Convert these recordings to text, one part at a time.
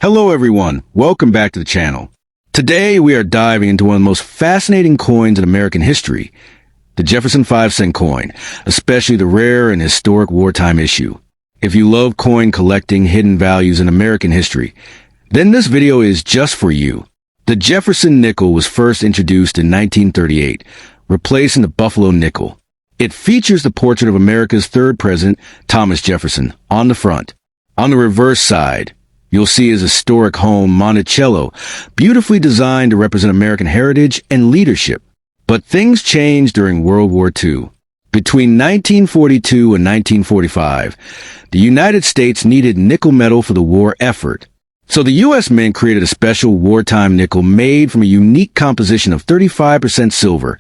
Hello everyone, welcome back to the channel. Today we are diving into one of the most fascinating coins in American history, the Jefferson 5-cent coin, especially the rare and historic wartime issue. If you love coin collecting hidden values in American history, then this video is just for you. The Jefferson nickel was first introduced in 1938, replacing the Buffalo nickel. It features the portrait of America's third president, Thomas Jefferson, on the front. On the reverse side, you'll see his historic home, Monticello, beautifully designed to represent American heritage and leadership. But things changed during World War II. Between 1942 and 1945, the United States needed nickel metal for the war effort. So the U.S. Mint created a special wartime nickel made from a unique composition of 35% silver,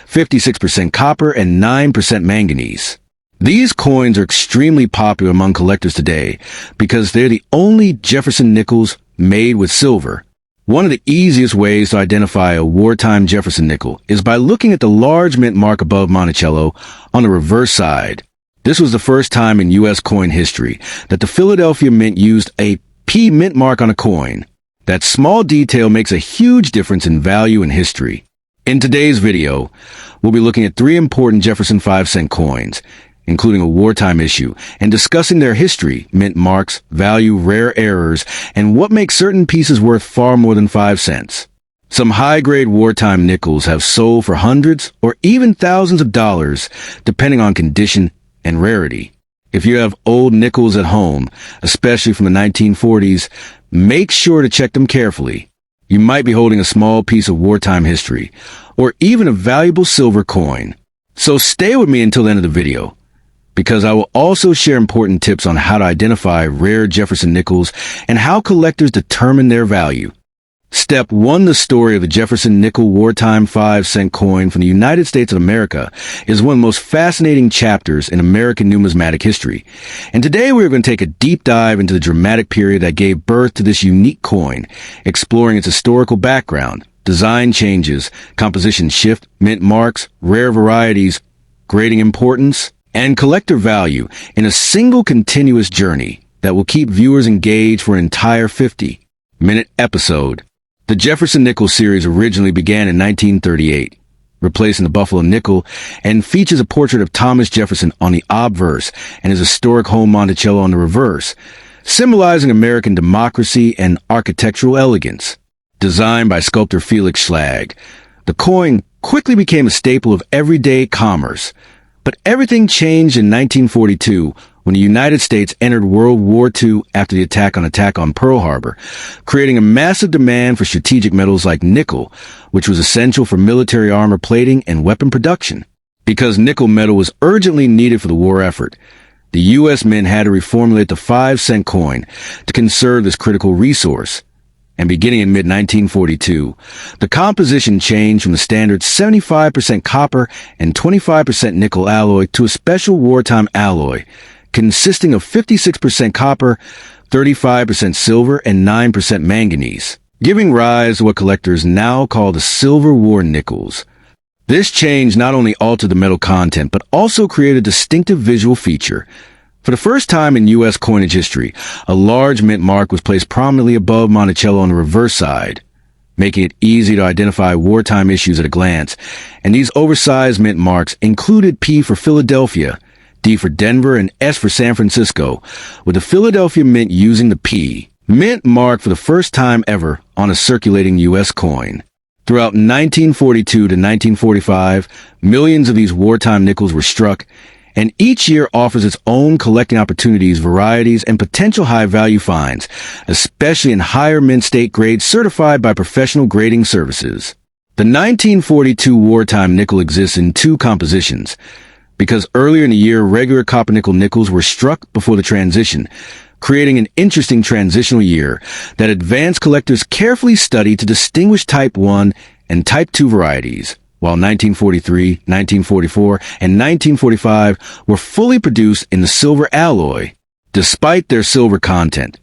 56% copper, and 9% manganese. These coins are extremely popular among collectors today because they're the only Jefferson nickels made with silver. One of the easiest ways to identify a wartime Jefferson nickel is by looking at the large mint mark above Monticello on the reverse side. This was the first time in U.S. coin history that the Philadelphia Mint used a P mint mark on a coin. That small detail makes a huge difference in value and history. In today's video, we'll be looking at 3 important Jefferson 5-cent coins, including a wartime issue, and discussing their history, mint marks, value, rare errors, and what makes certain pieces worth far more than 5 cents. Some high-grade wartime nickels have sold for hundreds or even thousands of dollars, depending on condition and rarity. If you have old nickels at home, especially from the 1940s, make sure to check them carefully. You might be holding a small piece of wartime history, or even a valuable silver coin. So stay with me until the end of the video, because I will also share important tips on how to identify rare Jefferson nickels and how collectors determine their value. Step 1. The story of the Jefferson nickel wartime 5-cent coin from the United States of America is one of the most fascinating chapters in American numismatic history. And today we are going to take a deep dive into the dramatic period that gave birth to this unique coin, exploring its historical background, design changes, composition shift, mint marks, rare varieties, grading importance, and collector value in a single continuous journey that will keep viewers engaged for an entire 50-minute episode. The Jefferson nickel series originally began in 1938, replacing the Buffalo nickel, and features a portrait of Thomas Jefferson on the obverse and his historic home Monticello on the reverse, symbolizing American democracy and architectural elegance. Designed by sculptor Felix Schlag, the coin quickly became a staple of everyday commerce. But everything changed in 1942 when the United States entered World War II after the attack on Pearl Harbor, creating a massive demand for strategic metals like nickel, which was essential for military armor plating and weapon production. Because nickel metal was urgently needed for the war effort, the U.S. Mint had to reformulate the 5-cent coin to conserve this critical resource. And beginning in mid-1942, the composition changed from the standard 75% copper and 25% nickel alloy to a special wartime alloy, consisting of 56% copper, 35% silver, and 9% manganese, giving rise to what collectors now call the Silver War nickels. This change not only altered the metal content, but also created a distinctive visual feature. For the first time in U.S. coinage history, a large mint mark was placed prominently above Monticello on the reverse side, making it easy to identify wartime issues at a glance. And these oversized mint marks included P for Philadelphia, D for Denver, and S for San Francisco, with the Philadelphia Mint using the P mint mark for the first time ever on a circulating U.S. coin. Throughout 1942 to 1945, millions of these wartime nickels were struck, and each year offers its own collecting opportunities, varieties, and potential high-value finds, especially in higher mint state grades certified by professional grading services. The 1942 wartime nickel exists in 2 compositions, because earlier in the year regular copper-nickel nickels were struck before the transition, creating an interesting transitional year that advanced collectors carefully studied to distinguish Type 1 and Type 2 varieties, while 1943, 1944, and 1945 were fully produced in the silver alloy. Despite their silver content,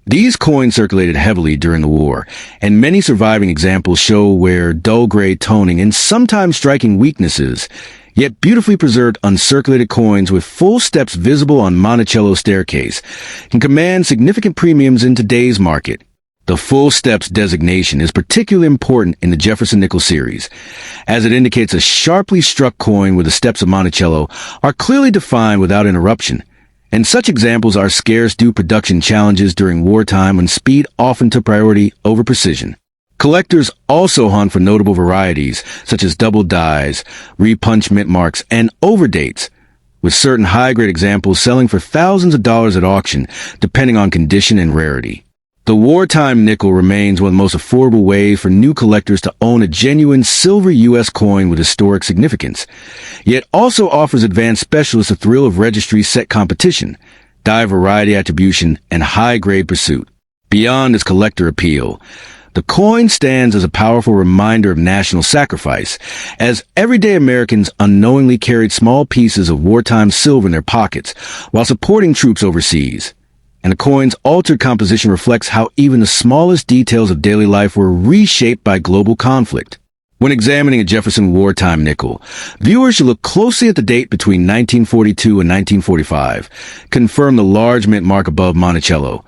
these coins circulated heavily during the war, and many surviving examples show where dull gray toning and sometimes striking weaknesses, yet beautifully preserved uncirculated coins with full steps visible on Monticello staircase can command significant premiums in today's market. The full steps designation is particularly important in the Jefferson nickel series, as it indicates a sharply struck coin where the steps of Monticello are clearly defined without interruption, and such examples are scarce due to production challenges during wartime when speed often took priority over precision. Collectors also hunt for notable varieties, such as double dies, repunch mint marks, and overdates, with certain high-grade examples selling for thousands of dollars at auction, depending on condition and rarity. The wartime nickel remains one of the most affordable ways for new collectors to own a genuine silver U.S. coin with historic significance, yet also offers advanced specialists the thrill of registry-set competition, die variety attribution, and high-grade pursuit. Beyond its collector appeal, the coin stands as a powerful reminder of national sacrifice, as everyday Americans unknowingly carried small pieces of wartime silver in their pockets while supporting troops overseas. And the coin's altered composition reflects how even the smallest details of daily life were reshaped by global conflict. When examining a Jefferson wartime nickel, viewers should look closely at the date between 1942 and 1945, confirm the large mint mark above Monticello,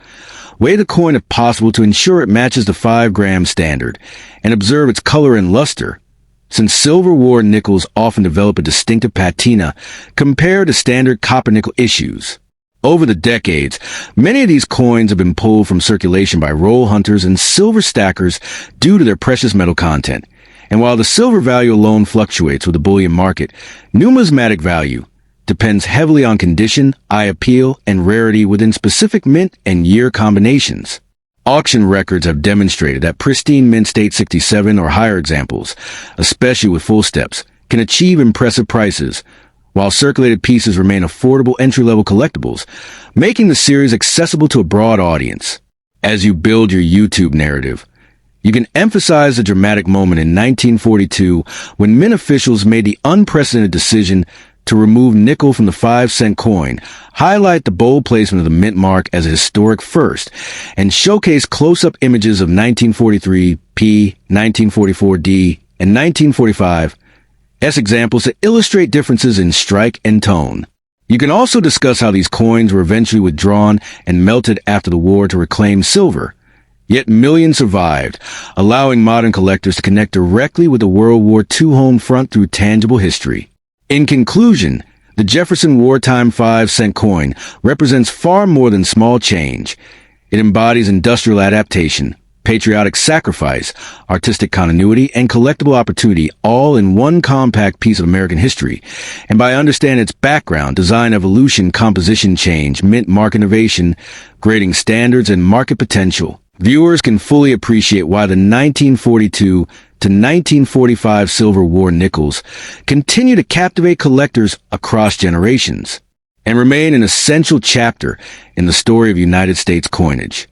weigh the coin if possible to ensure it matches the 5-gram standard, and observe its color and luster. Since Silver War nickels often develop a distinctive patina compared to standard copper nickel issues. Over the decades, many of these coins have been pulled from circulation by roll hunters and silver stackers due to their precious metal content. And while the silver value alone fluctuates with the bullion market, numismatic value depends heavily on condition, eye appeal, and rarity within specific mint and year combinations. Auction records have demonstrated that pristine mint state 67 or higher examples, especially with full steps, can achieve impressive prices, while circulated pieces remain affordable entry-level collectibles, making the series accessible to a broad audience. As you build your YouTube narrative, you can emphasize the dramatic moment in 1942 when mint officials made the unprecedented decision to remove nickel from the 5-cent coin, highlight the bold placement of the mint mark as a historic first, and showcase close-up images of 1943 P, 1944 D, and 1945 S examples to illustrate differences in strike and tone. You can also discuss how these coins were eventually withdrawn and melted after the war to reclaim silver. Yet millions survived, allowing modern collectors to connect directly with the World War II home front through tangible history. In conclusion, the Jefferson wartime 5-cent coin represents far more than small change. It embodies industrial adaptation, patriotic sacrifice, artistic continuity, and collectible opportunity all in one compact piece of American history. And by understanding its background, design evolution, composition change, mint mark innovation, grading standards, and market potential, viewers can fully appreciate why the 1942 to 1945 Silver War nickels continue to captivate collectors across generations and remain an essential chapter in the story of United States coinage.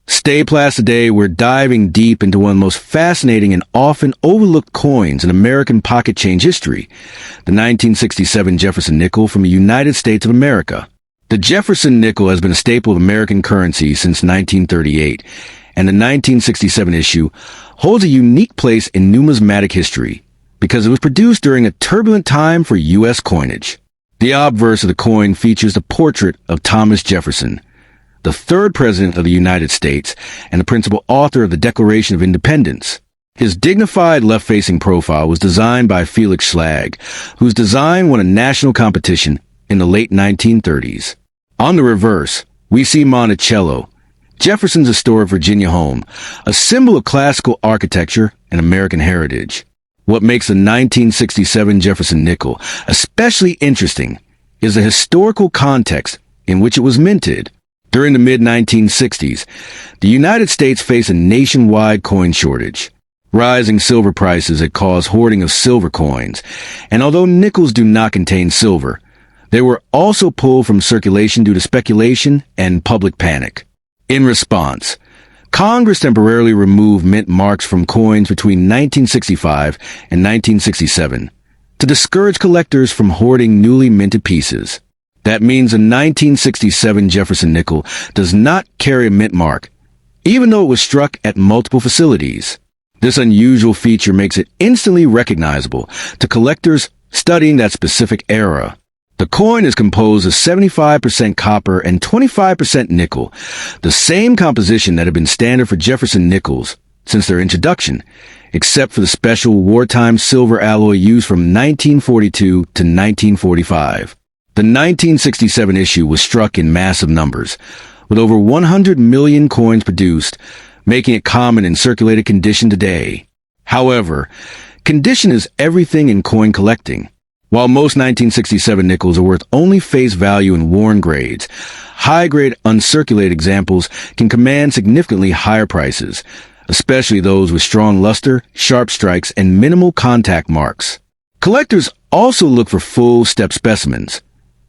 Stay Plus today, we're diving deep into one of the most fascinating and often overlooked coins in American pocket change history, the 1967 Jefferson nickel from the United States of America. The Jefferson nickel has been a staple of American currency since 1938, and the 1967 issue holds a unique place in numismatic history because it was produced during a turbulent time for U.S. coinage. The obverse of the coin features the portrait of Thomas Jefferson, the third president of the United States and the principal author of the Declaration of Independence. His dignified left-facing profile was designed by Felix Schlag, whose design won a national competition in the late 1930s. On the reverse, we see Monticello, Jefferson's historic Virginia home, a symbol of classical architecture and American heritage. What makes the 1967 Jefferson nickel especially interesting is the historical context in which it was minted. During the mid-1960s, the United States faced a nationwide coin shortage. Rising silver prices had caused hoarding of silver coins, and although nickels do not contain silver, they were also pulled from circulation due to speculation and public panic. In response, Congress temporarily removed mint marks from coins between 1965 and 1967 to discourage collectors from hoarding newly minted pieces. That means a 1967 Jefferson nickel does not carry a mint mark, even though it was struck at multiple facilities. This unusual feature makes it instantly recognizable to collectors studying that specific era. The coin is composed of 75% copper and 25% nickel, the same composition that had been standard for Jefferson nickels since their introduction, except for the special wartime silver alloy used from 1942 to 1945. The 1967 issue was struck in massive numbers, with over 100 million coins produced, making it common in circulated condition today. However, condition is everything in coin collecting. While most 1967 nickels are worth only face value in worn grades, high-grade uncirculated examples can command significantly higher prices, especially those with strong luster, sharp strikes, and minimal contact marks. Collectors also look for full step specimens.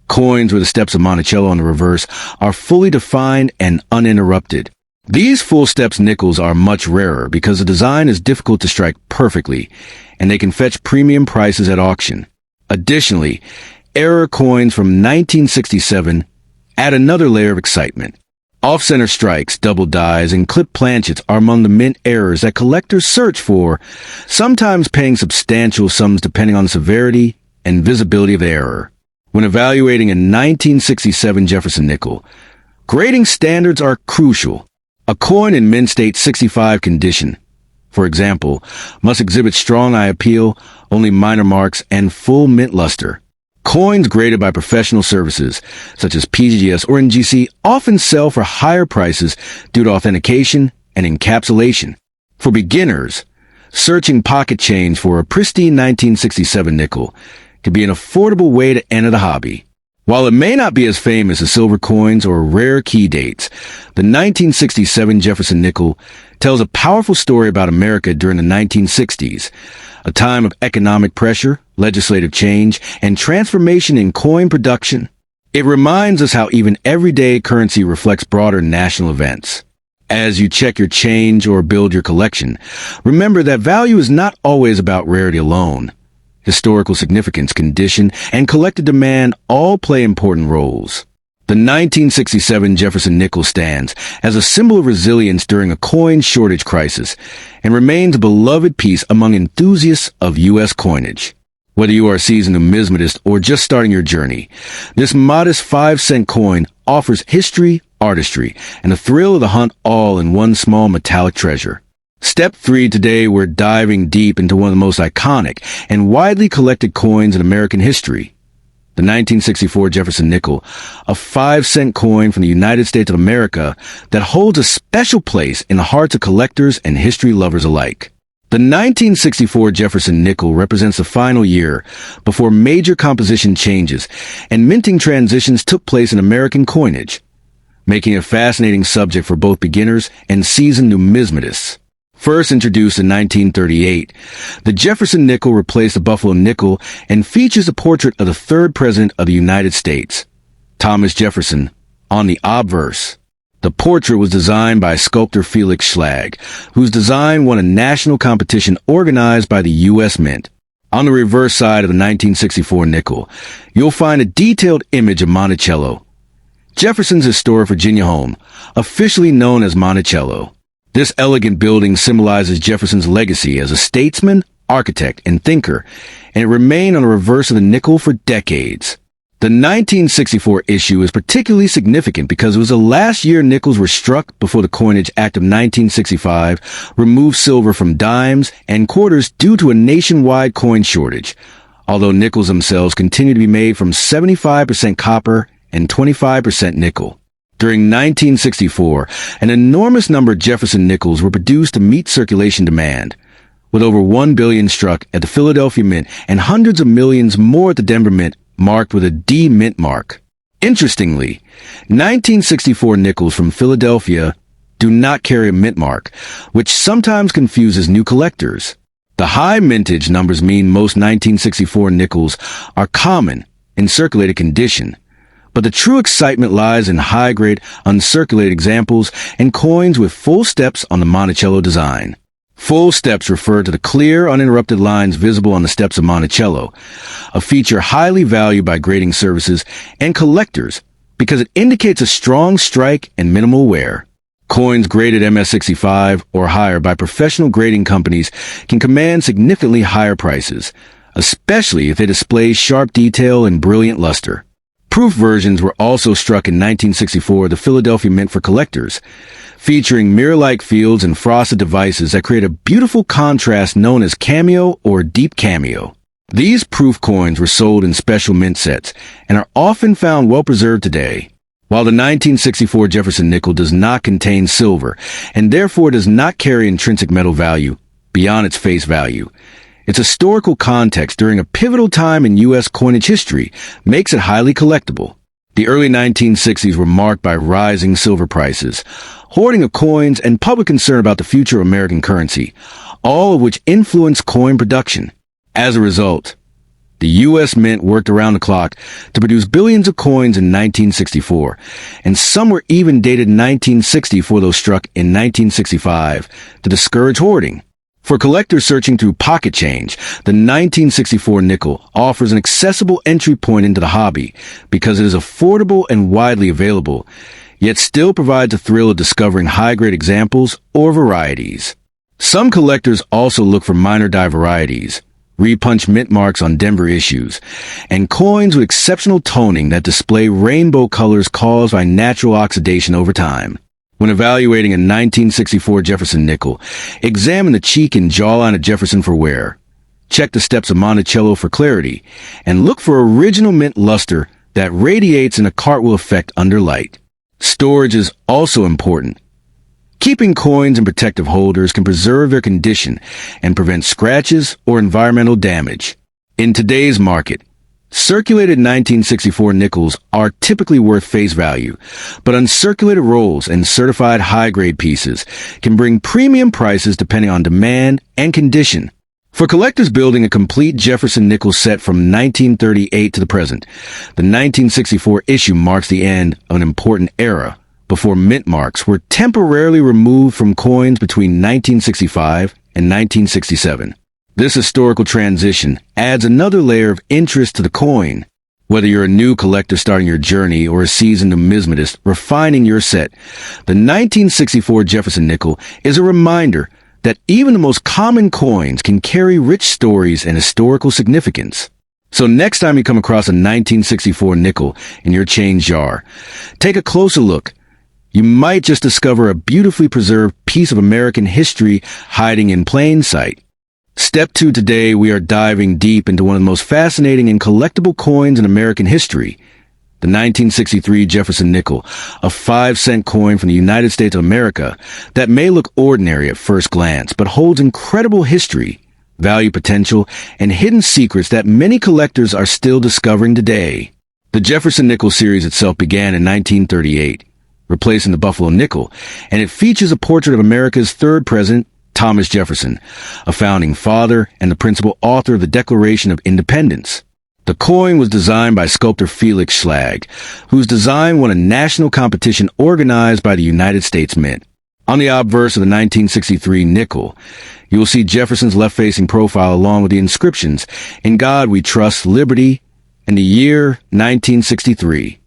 Coins where the steps of Monticello on the reverse are fully defined and uninterrupted. These full steps nickels are much rarer because the design is difficult to strike perfectly, and they can fetch premium prices at auction. Additionally, error coins from 1967 add another layer of excitement. Off-center strikes, double dies, and clipped planchets are among the mint errors that collectors search for, sometimes paying substantial sums depending on the severity and visibility of the error. When evaluating a 1967 Jefferson nickel, grading standards are crucial. A coin in mint state 65 condition, for example, must exhibit strong eye appeal, only minor marks, and full mint luster. Coins graded by professional services, such as PGS or NGC, often sell for higher prices due to authentication and encapsulation. For beginners, searching pocket change for a pristine 1967 nickel can be an affordable way to enter the hobby. While it may not be as famous as silver coins or rare key dates, the 1967 Jefferson nickel tells a powerful story about America during the 1960s, a time of economic pressure, legislative change, and transformation in coin production. It reminds us how even everyday currency reflects broader national events. As you check your change or build your collection, remember that value is not always about rarity alone. Historical significance, condition, and collector demand all play important roles. The 1967 Jefferson nickel stands as a symbol of resilience during a coin shortage crisis and remains a beloved piece among enthusiasts of U.S. coinage. Whether you are a seasoned numismatist or just starting your journey, this modest 5-cent coin offers history, artistry, and the thrill of the hunt all in one small metallic treasure. Step 3 today, we're diving deep into one of the most iconic and widely collected coins in American history. The 1964 Jefferson nickel, a 5-cent coin from the United States of America that holds a special place in the hearts of collectors and history lovers alike. The 1964 Jefferson nickel represents the final year before major composition changes and minting transitions took place in American coinage, making it a fascinating subject for both beginners and seasoned numismatists. First introduced in 1938, the Jefferson nickel replaced the Buffalo nickel and features a portrait of the third president of the United States, Thomas Jefferson, on the obverse. The portrait was designed by sculptor Felix Schlag, whose design won a national competition organized by the U.S. Mint. On the reverse side of the 1964 nickel, you'll find a detailed image of Monticello, Jefferson's historic Virginia home, officially known as Monticello. This elegant building symbolizes Jefferson's legacy as a statesman, architect, and thinker, and it remained on the reverse of the nickel for decades. The 1964 issue is particularly significant because it was the last year nickels were struck before the Coinage Act of 1965 removed silver from dimes and quarters due to a nationwide coin shortage, although nickels themselves continue to be made from 75% copper and 25% nickel. During 1964, an enormous number of Jefferson nickels were produced to meet circulation demand, with over 1 billion struck at the Philadelphia Mint and hundreds of millions more at the Denver Mint, marked with a D Mint mark. Interestingly, 1964 nickels from Philadelphia do not carry a mint mark, which sometimes confuses new collectors. The high mintage numbers mean most 1964 nickels are common in circulated condition, but the true excitement lies in high-grade, uncirculated examples and coins with full steps on the Monticello design. Full steps refer to the clear, uninterrupted lines visible on the steps of Monticello, a feature highly valued by grading services and collectors because it indicates a strong strike and minimal wear. Coins graded MS65 or higher by professional grading companies can command significantly higher prices, especially if they display sharp detail and brilliant luster. Proof versions were also struck in 1964, the Philadelphia Mint for collectors, featuring mirror-like fields and frosted devices that create a beautiful contrast known as cameo or deep cameo. These proof coins were sold in special mint sets and are often found well-preserved today. While the 1964 Jefferson nickel does not contain silver and therefore does not carry intrinsic metal value beyond its face value, its historical context during a pivotal time in U.S. coinage history makes it highly collectible. The early 1960s were marked by rising silver prices, hoarding of coins, and public concern about the future of American currency, all of which influenced coin production. As a result, the U.S. Mint worked around the clock to produce billions of coins in 1964, and some were even dated 1960 for those struck in 1965 to discourage hoarding. For collectors searching through pocket change, the 1964 nickel offers an accessible entry point into the hobby because it is affordable and widely available, yet still provides a thrill of discovering high-grade examples or varieties. Some collectors also look for minor die varieties, repunch mint marks on Denver issues, and coins with exceptional toning that display rainbow colors caused by natural oxidation over time. When evaluating a 1964 Jefferson nickel, examine the cheek and jawline of Jefferson for wear. Check the steps of Monticello for clarity, and look for original mint luster that radiates in a cartwheel effect under light. Storage is also important. Keeping coins in protective holders can preserve their condition and prevent scratches or environmental damage. In today's market, circulated 1964 nickels are typically worth face value, but uncirculated rolls and certified high-grade pieces can bring premium prices depending on demand and condition. For collectors building a complete Jefferson nickel set from 1938 to the present, the 1964 issue marks the end of an important era before mint marks were temporarily removed from coins between 1965 and 1967. This historical transition adds another layer of interest to the coin. Whether you're a new collector starting your journey or a seasoned numismatist refining your set, the 1964 Jefferson nickel is a reminder that even the most common coins can carry rich stories and historical significance. So next time you come across a 1964 nickel in your change jar, take a closer look. You might just discover a beautifully preserved piece of American history hiding in plain sight. Step 2 today, we are diving deep into one of the most fascinating and collectible coins in American history, the 1963 Jefferson nickel, a 5-cent coin from the United States of America that may look ordinary at first glance, but holds incredible history, value potential, and hidden secrets that many collectors are still discovering today. The Jefferson nickel series itself began in 1938, replacing the Buffalo nickel, and it features a portrait of America's third president, Thomas Jefferson, a founding father and the principal author of the Declaration of Independence. The coin was designed by sculptor Felix Schlag, whose design won a national competition organized by the United States Mint. On the obverse of the 1963 nickel, you will see Jefferson's left-facing profile along with the inscriptions, "In God We Trust, Liberty," and the year 1963.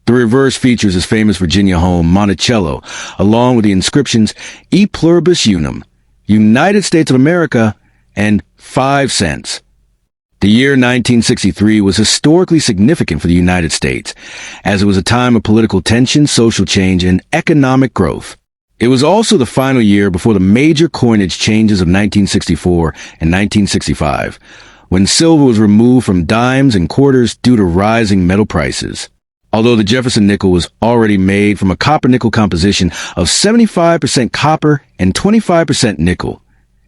The reverse features his famous Virginia home, Monticello, along with the inscriptions, "E Pluribus Unum," United States of America, and 5 cents. The year 1963 was historically significant for the United States, as it was a time of political tension, social change, and economic growth. It was also the final year before the major coinage changes of 1964 and 1965, when silver was removed from dimes and quarters due to rising metal prices. Although the Jefferson nickel was already made from a copper-nickel composition of 75% copper and 25% nickel,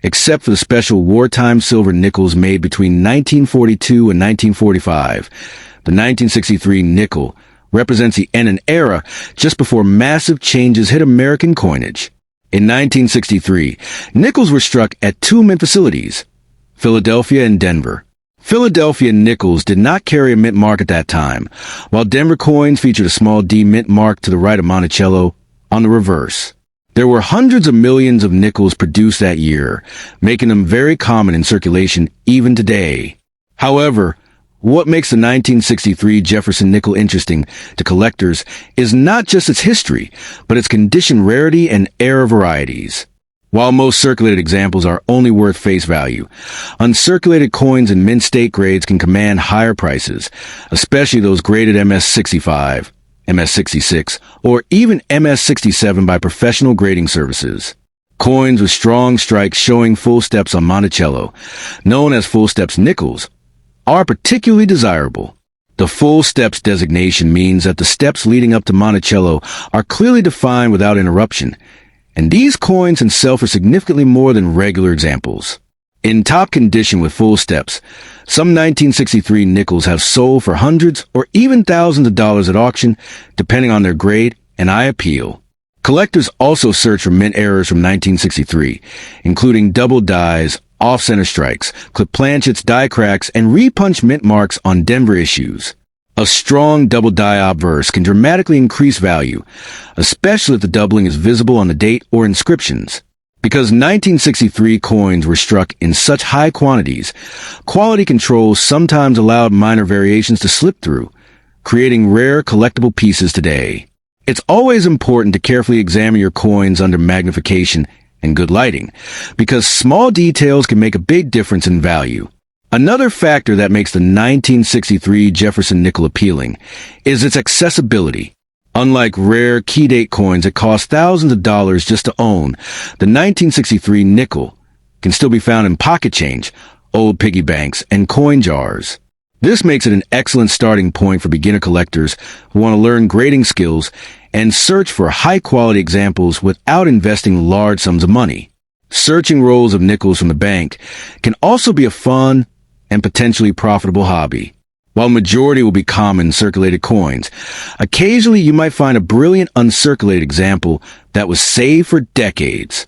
except for the special wartime silver nickels made between 1942 and 1945, the 1963 nickel represents the end of an era just before massive changes hit American coinage. In 1963, nickels were struck at 2 mint facilities, Philadelphia and Denver. Philadelphia nickels did not carry a mint mark at that time, while Denver coins featured a small D mint mark to the right of Monticello on the reverse. There were hundreds of millions of nickels produced that year, making them very common in circulation even today. However, what makes the 1963 Jefferson nickel interesting to collectors is not just its history, but its condition rarity and era varieties. While most circulated examples are only worth face value, uncirculated coins in mint state grades can command higher prices, especially those graded MS-65, MS-66, or even MS-67 by professional grading services. Coins with strong strikes showing full steps on Monticello, known as full steps nickels, are particularly desirable. The full steps designation means that the steps leading up to Monticello are clearly defined without interruption, and these coins in self are significantly more than regular examples. In top condition with full steps, some 1963 nickels have sold for hundreds or even thousands of dollars at auction, depending on their grade and eye appeal. Collectors also search for mint errors from 1963, including double dies, off-center strikes, clip planchets, die cracks, and repunch mint marks on Denver issues. A strong double die obverse can dramatically increase value, especially if the doubling is visible on the date or inscriptions. Because 1963 coins were struck in such high quantities, quality controls sometimes allowed minor variations to slip through, creating rare collectible pieces today. It's always important to carefully examine your coins under magnification and good lighting, because small details can make a big difference in value. Another factor that makes the 1963 Jefferson nickel appealing is its accessibility. Unlike rare key date coins that cost thousands of dollars just to own, the 1963 nickel can still be found in pocket change, old piggy banks, and coin jars. This makes it an excellent starting point for beginner collectors who want to learn grading skills and search for high-quality examples without investing large sums of money. Searching rolls of nickels from the bank can also be a fun and potentially profitable hobby. While majority will be common circulated coins, occasionally you might find a brilliant uncirculated example that was saved for decades.